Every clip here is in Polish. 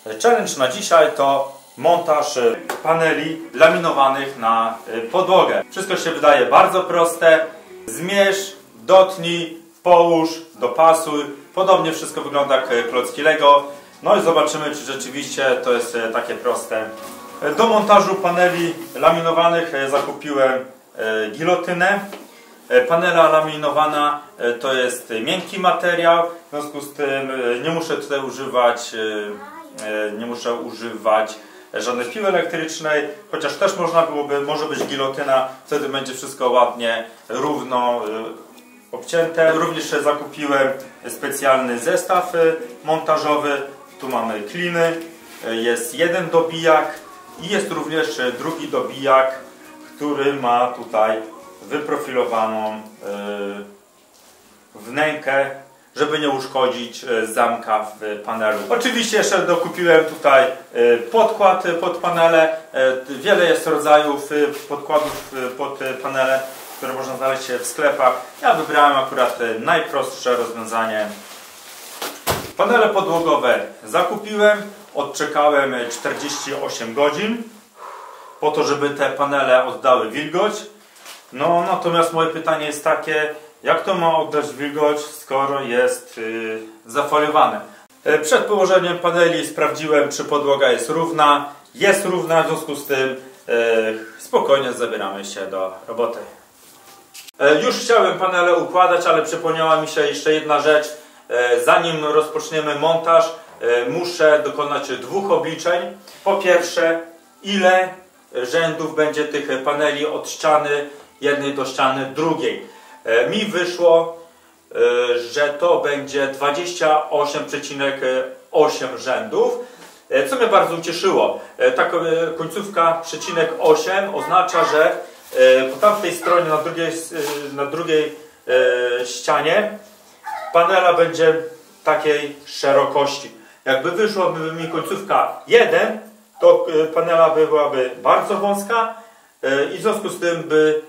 Challenge na dzisiaj to montaż paneli laminowanych na podłogę. Wszystko się wydaje bardzo proste. Zmierz, dotknij, połóż, dopasuj. Podobnie wszystko wygląda jak klocki Lego. No i zobaczymy, czy rzeczywiście to jest takie proste. Do montażu paneli laminowanych zakupiłem gilotynę. Panela laminowana to jest miękki materiał, w związku z tym nie muszę tutaj używać żadnej piły elektrycznej, chociaż też może być gilotyna, wtedy będzie wszystko ładnie, równo obcięte. Również zakupiłem specjalny zestaw montażowy. Tu mamy kliny, jest jeden dobijak i jest również drugi dobijak, który ma tutaj wyprofilowaną wnękę, żeby nie uszkodzić zamka w panelu. Oczywiście jeszcze dokupiłem tutaj podkład pod panele. Wiele jest rodzajów podkładów pod panele, które można znaleźć w sklepach. Ja wybrałem akurat najprostsze rozwiązanie. Panele podłogowe zakupiłem, odczekałem 48 godzin po to, żeby te panele oddały wilgoć. No natomiast moje pytanie jest takie, jak to ma oddać wilgoć, skoro jest zafoliowane? Przed położeniem paneli sprawdziłem, czy podłoga jest równa. Jest równa, w związku z tym spokojnie zabieramy się do roboty. Już chciałem panele układać, ale przypomniała mi się jeszcze jedna rzecz. Zanim rozpoczniemy montaż, muszę dokonać dwóch obliczeń. Po pierwsze, ile rzędów będzie tych paneli od ściany jednej do ściany drugiej. Mi wyszło, że to będzie 28,8 rzędów, co mnie bardzo ucieszyło. Ta końcówka .8 oznacza, że po tamtej stronie, na drugiej ścianie panela będzie takiej szerokości. Jakby wyszłaby mi końcówka 1, to panela byłaby bardzo wąska i w związku z tym by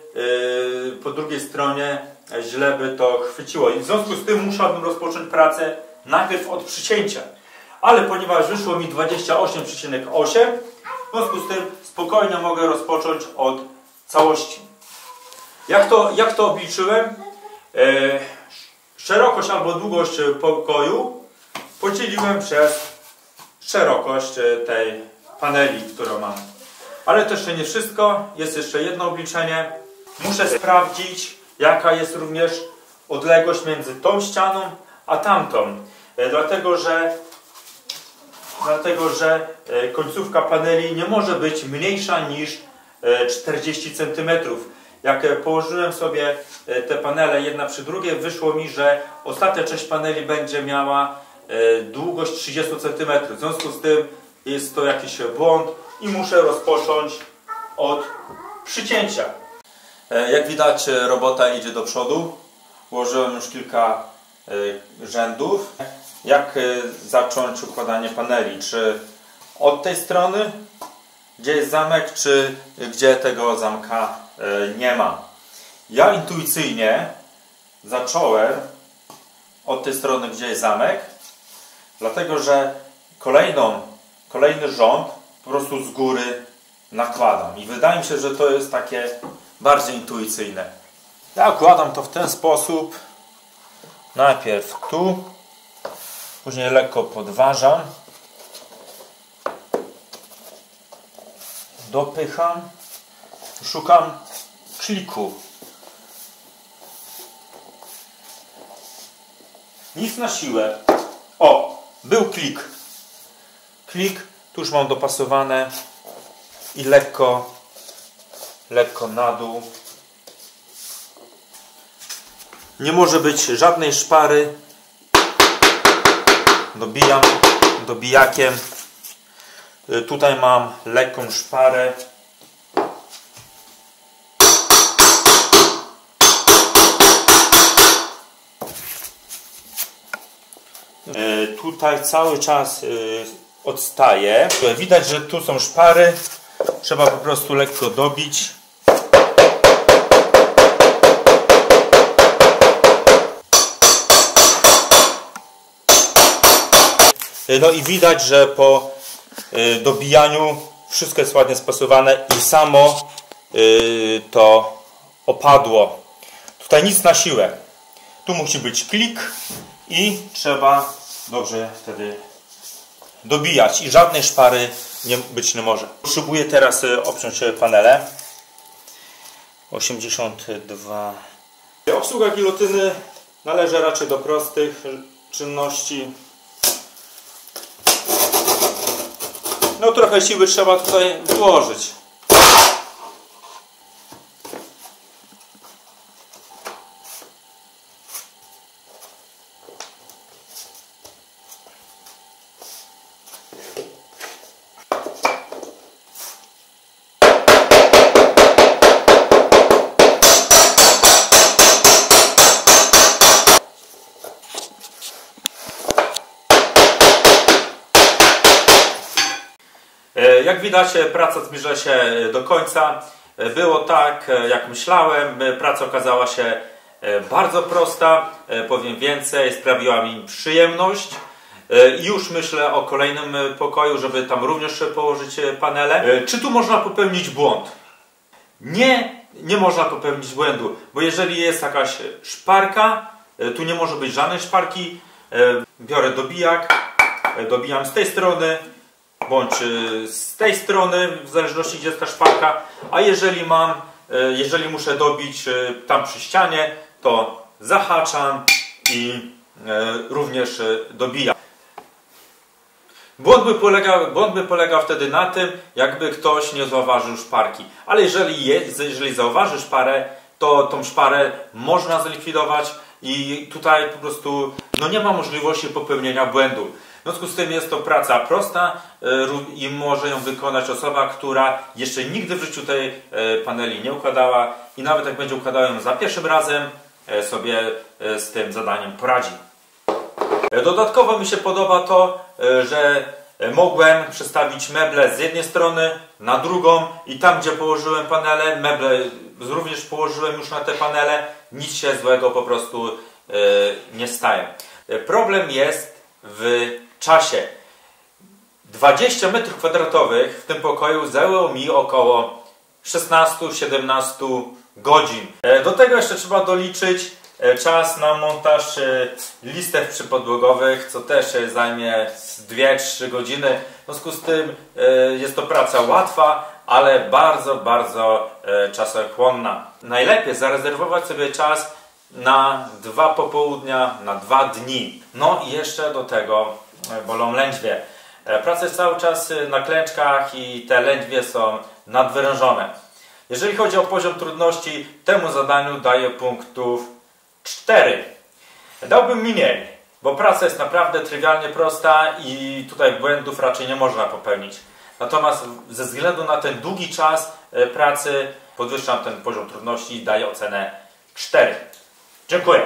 po drugiej stronie źle by to chwyciło. I w związku z tym musiałbym rozpocząć pracę najpierw od przycięcia. Ale ponieważ wyszło mi 28,8, w związku z tym spokojnie mogę rozpocząć od całości. Jak to obliczyłem? Szerokość albo długość pokoju podzieliłem przez szerokość tej paneli, którą mam. Ale to jeszcze nie wszystko. Jest jeszcze jedno obliczenie. Muszę sprawdzić, jaka jest również odległość między tą ścianą a tamtą. Dlatego, że końcówka paneli nie może być mniejsza niż 40 cm. Jak położyłem sobie te panele jedna przy drugiej, wyszło mi, że ostatnia część paneli będzie miała długość 30 cm. W związku z tym jest to jakiś błąd i muszę rozpocząć od przycięcia. Jak widać, robota idzie do przodu. Ułożyłem już kilka rzędów. Jak zacząć układanie paneli? Czy od tej strony, gdzie jest zamek, czy gdzie tego zamka nie ma? Ja intuicyjnie zacząłem od tej strony, gdzie jest zamek, dlatego że kolejny rząd po prostu z góry nakładam. I wydaje mi się, że to jest takie bardziej intuicyjne. Ja układam to w ten sposób. Najpierw tu, później lekko podważam, dopycham, szukam kliku. Nic na siłę. O, był klik. Tu już mam dopasowane i lekko na dół. Nie może być żadnej szpary. Dobijam dobijakiem. Tutaj mam lekką szparę. Tutaj cały czas odstaje. Widać, że tu są szpary. Trzeba po prostu lekko dobić. No i widać, że po dobijaniu. Wszystko jest ładnie spasowane i samo to opadło. Tutaj nic na siłę. Tu musi być klik i trzeba dobrze wtedy dobijać. I żadnej szpary być nie może. Potrzebuję teraz obciąć panele. 82. Obsługa gilotyny należy raczej do prostych czynności. No trochę siły trzeba tutaj włożyć. Jak widać, praca zbliża się do końca. Było tak, jak myślałem. Praca okazała się bardzo prosta. Powiem więcej, sprawiła mi przyjemność. Już myślę o kolejnym pokoju, żeby tam również położyć panele. Czy tu można popełnić błąd? Nie można popełnić błędu, bo jeżeli jest jakaś szparka, tu nie może być żadnej szparki. Biorę dobijak, dobijam z tej strony, bądź z tej strony, w zależności gdzie jest ta szparka, a jeżeli muszę dobić tam przy ścianie, to zahaczam i również dobijam. Błąd by polegał wtedy na tym, jakby ktoś nie zauważył szparki. Ale jeżeli zauważy szparę, to tą szparę można zlikwidować i tutaj po prostu nie ma możliwości popełnienia błędu. W związku z tym jest to praca prosta i może ją wykonać osoba, która jeszcze nigdy w życiu tej paneli nie układała i nawet jak będzie układała ją za pierwszym razem, sobie z tym zadaniem poradzi. Dodatkowo mi się podoba to, że mogłem przestawić meble z jednej strony na drugą i tam gdzie położyłem panele, meble również położyłem już na te panele, nic się złego po prostu nie staje. Problem jest w czasie. 20 m2 w tym pokoju zajęło mi około 16-17 godzin. Do tego jeszcze trzeba doliczyć czas na montaż listew przypodłogowych, co też zajmie 2-3 godziny. W związku z tym jest to praca łatwa, ale bardzo, bardzo czasochłonna. Najlepiej zarezerwować sobie czas na 2 popołudnia, na 2 dni. No i jeszcze do tego bolą lędźwie. Praca jest cały czas na klęczkach i te lędźwie są nadwyrężone. Jeżeli chodzi o poziom trudności, temu zadaniu daję punktów 4. Dałbym mniej, bo praca jest naprawdę trywialnie prosta i tutaj błędów raczej nie można popełnić. Natomiast ze względu na ten długi czas pracy podwyższam ten poziom trudności i daję ocenę 4. Dziękuję.